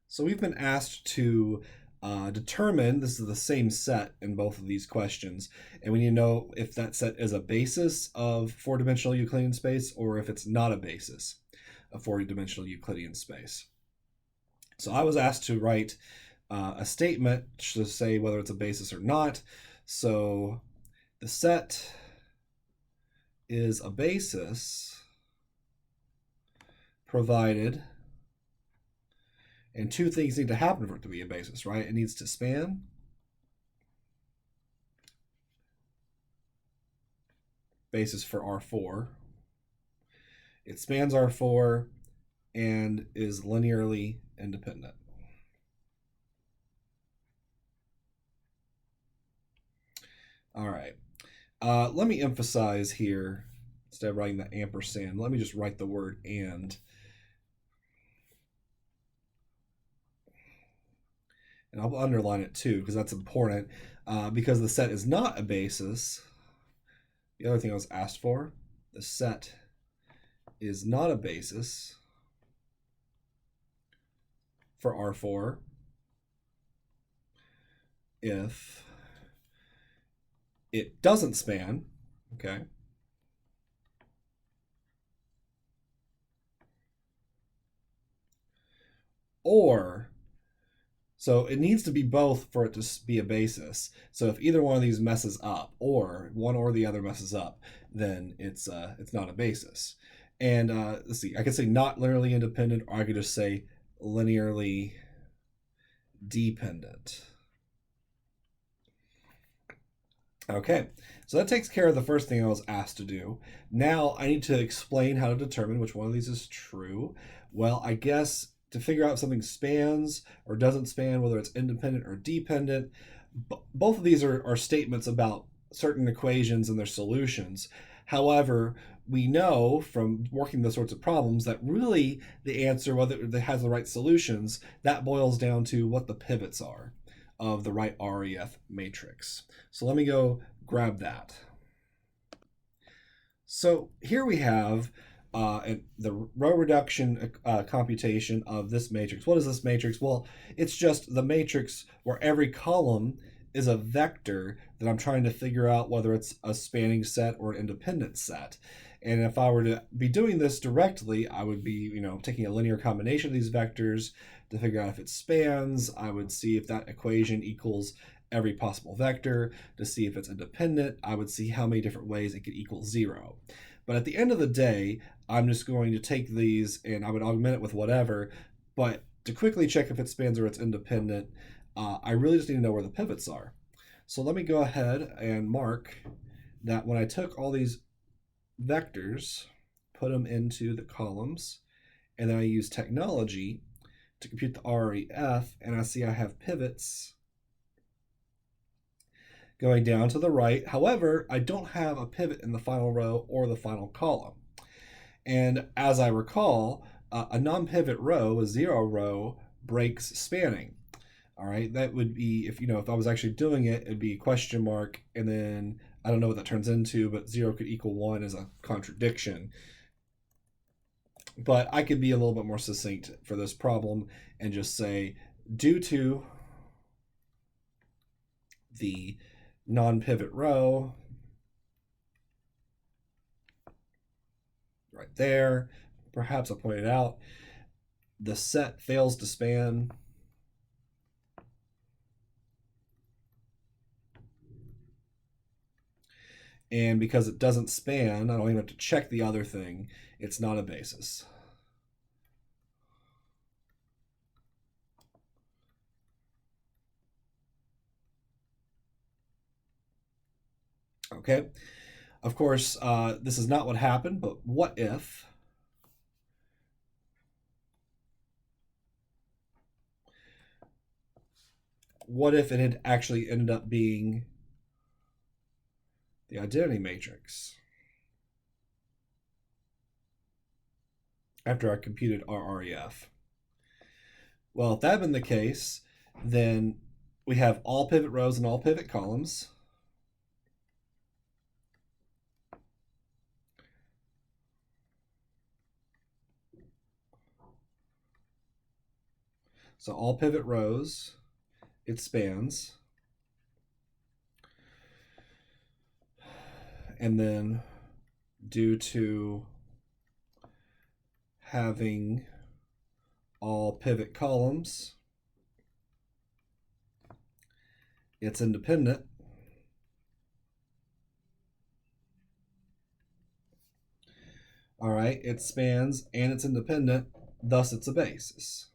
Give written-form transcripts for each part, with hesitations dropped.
So we've been asked to determine, this is the same set in both of these questions, and we need to know if that set is a basis of four-dimensional Euclidean space or if it's not a basis of four-dimensional Euclidean space. So I was asked to write a statement to say whether it's a basis or not. So the set is a basis provided, and two things need to happen for it to be a basis, right? It needs to span basis for R4. It spans R4 and is linearly independent. All right. Let me emphasize here, instead of writing the ampersand, let me just write the word and. And I'll underline it too, because that's important. Because the set is not a basis. The other thing I was asked for, the set is not a basis for R4 if it doesn't span, okay? Or, so it needs to be both for it to be a basis. So if either one of these messes up, or one or the other messes up, then it's not a basis. And let's see, I could say not linearly independent, or I could just say linearly dependent. Okay, so that takes care of the first thing I was asked to do. Now I need to explain how to determine which one of these is true. Well, I guess to figure out if something spans or doesn't span, whether it's independent or dependent, both of these are statements about certain equations and their solutions. However, we know from working those sorts of problems that really the answer, whether it has the right solutions, that boils down to what the pivots are of the right REF matrix. So let me go grab that. So here we have the row reduction computation of this matrix. What is this matrix? Well, it's just the matrix where every column is a vector that I'm trying to figure out whether it's a spanning set or an independent set. And if I were to be doing this directly, I would be, taking a linear combination of these vectors to figure out if it spans. I would see if that equation equals every possible vector. To see if it's independent, I would see how many different ways it could equal 0. But at the end of the day, I'm just going to take these and I would augment it with whatever. But to quickly check if it spans or it's independent, I really just need to know where the pivots are. So let me go ahead and mark that when I took all these vectors, put them into the columns, and then I use technology to compute the REF, and I see I have pivots going down to the right. However, I don't have a pivot in the final row or the final column. And as I recall, a non-pivot row, a 0 row, breaks spanning. All right, that would be, if I was actually doing it, it'd be a question mark, and then I don't know what that turns into, but 0 could equal 1 is a contradiction. But I could be a little bit more succinct for this problem and just say, due to the non-pivot row, right there, perhaps I'll point it out, the set fails to span and because it doesn't span, I don't even have to check the other thing, it's not a basis. Okay, of course, this is not what happened, but what if it had actually ended up being the identity matrix after I computed RREF? Well, if that had been the case, then we have all pivot rows and all pivot columns. So all pivot rows, it spans. And then due to having all pivot columns, it's independent. All right, it spans and it's independent, thus it's a basis.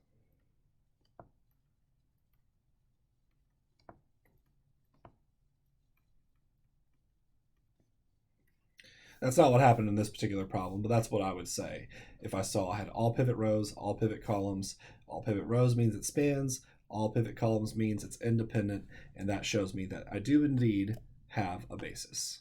That's not what happened in this particular problem, but that's what I would say. If I saw I had all pivot rows, all pivot columns, all pivot rows means it spans, all pivot columns means it's independent, and that shows me that I do indeed have a basis.